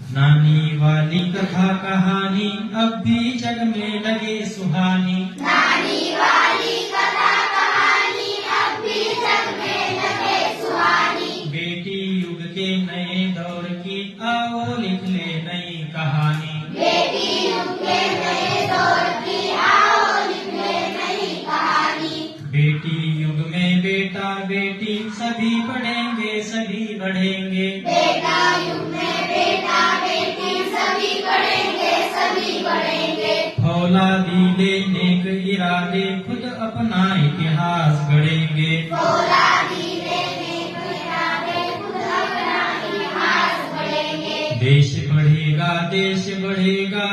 नानी वाली कथा कहानी अब भी जग में लगे सुहानी। नानी वाली कथा कहानी अब भी जग में लगे सुहानी। बेटी युग के नए दौर की आओ लिख ले नई कहानी। बेटी युग के नए दौर की आओ लिख ले नई कहानी। बेटी युग में बेटा बेटी सभी पढ़ेंगे सभी बढ़ेंगे। बेटा युग में बेटा बेटी सभी पढ़ेंगे सभी बढ़ेंगे। औलादी ले नेक इरादे खुद अपना इतिहास गढ़ेंगे। औलादी ले नेक इरादे खुद अपना इतिहास गढ़ेंगे। देश बढ़ेगा देश बढ़ेगा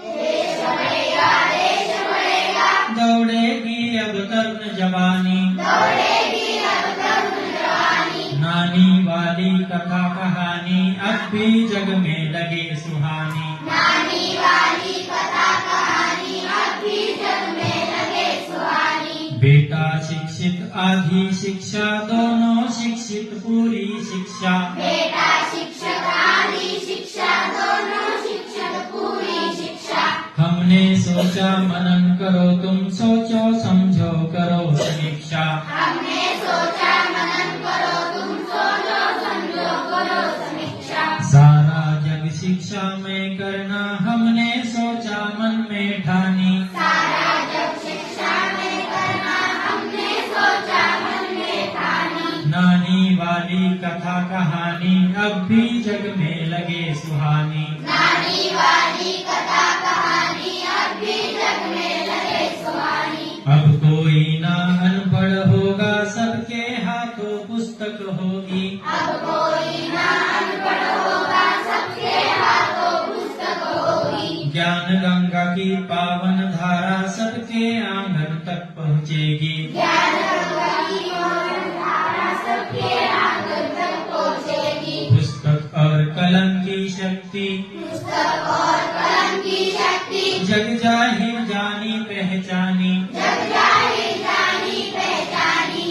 देश बढ़ेगा देश बढ़ेगा। दौड़ेगी अब तरुण जवानी। दौड़ेगी अब तरुण जवानी। नानी वाली कथा कहानी अब भी जग में लगे सुहानी। नानी वाली कथा कहानी अब भी जग में लगे सुहानी। बेटा शिक्षित आधी शिक्षा दोनों शिक्षित पूरी शिक्षा। बेटा शिक्षक आदि शिक्षा दोनों शिक्षक पूरी शिक्षा। हमने सोचा मनन करो तुम सोचो समझो करो समीक्षा। हमने सोचा मनन करो तुम सोचो समझो करो समीक्षा। सारा जग शिक्षा में करना हमने सोचा मन में ठानी। सारा जग शिक्षा में करना हमने सोचा मन में ठानी। नानी वाली कथा कहानी अब भी जग में लगे सुहानी। नानी वाली कथा कहानी अब भी जग में लगे सुहानी। अब कोई ना अनपढ़ होगा सबके हाथों पुस्तक होगी। अब कोई ना अनपढ़ होगा सबके हाथों पुस्तक होगी। ज्ञान गंगा की पावन धारा सबके आंगन तक पहुँचेगी। ज्ञान गंगा की पावन धारा सबके आंगन तक पहुँचेगी। पुस्तक और कलम की शक्ति पुस्तक और कलम की शक्ति जग जाहिर जानी पहचानी। जग जाहिर जानी पहचानी।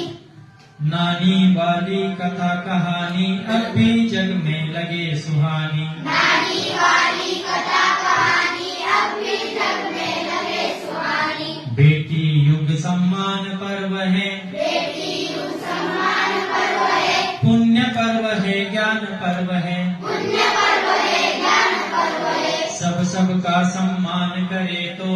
नानी वाली कथा कहानी अब भी जग में लगे सुहानी। नानी वाली कथा कहानी अब भी जग में लगे सुहानी। बेटी युग सम्मान पर्व है बेटी युग सम्मान पर्व है। पुण्य पर्व है ज्ञान पर्व है। पुण्य पर्व है ज्ञान पर्व है। सबका सम्मान करे तो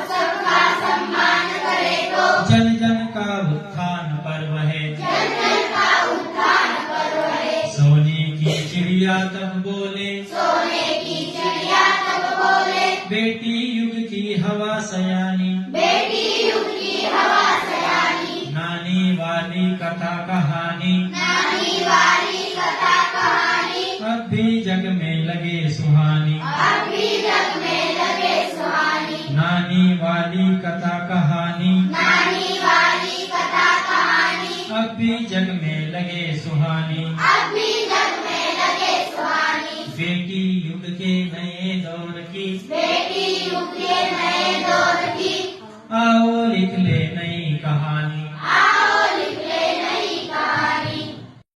सबका सम्मान करे तो जन जन का उत्थान पर्व है। जन जन का उत्थान पर्व है। सोने की चिड़िया तब बोले सोने की चिड़िया तब बोले बेटी युग की हवा सयानी। बेटी युग की हवा सयानी। नानी वाली कथा कहानी नानी वाली कथा कहानी अब भी जग में लगे सुहानी। अब भी जग में लगे सुहानी। नानी वाली कथा कहानी नानी वाली कथा कहानी अब भी जग में लगे सुहानी। अब भी जग में लगे सुहानी। बेटी युग के नए दौर की बेटी युग के नए दौर की आओ लिख ले नई कहानी।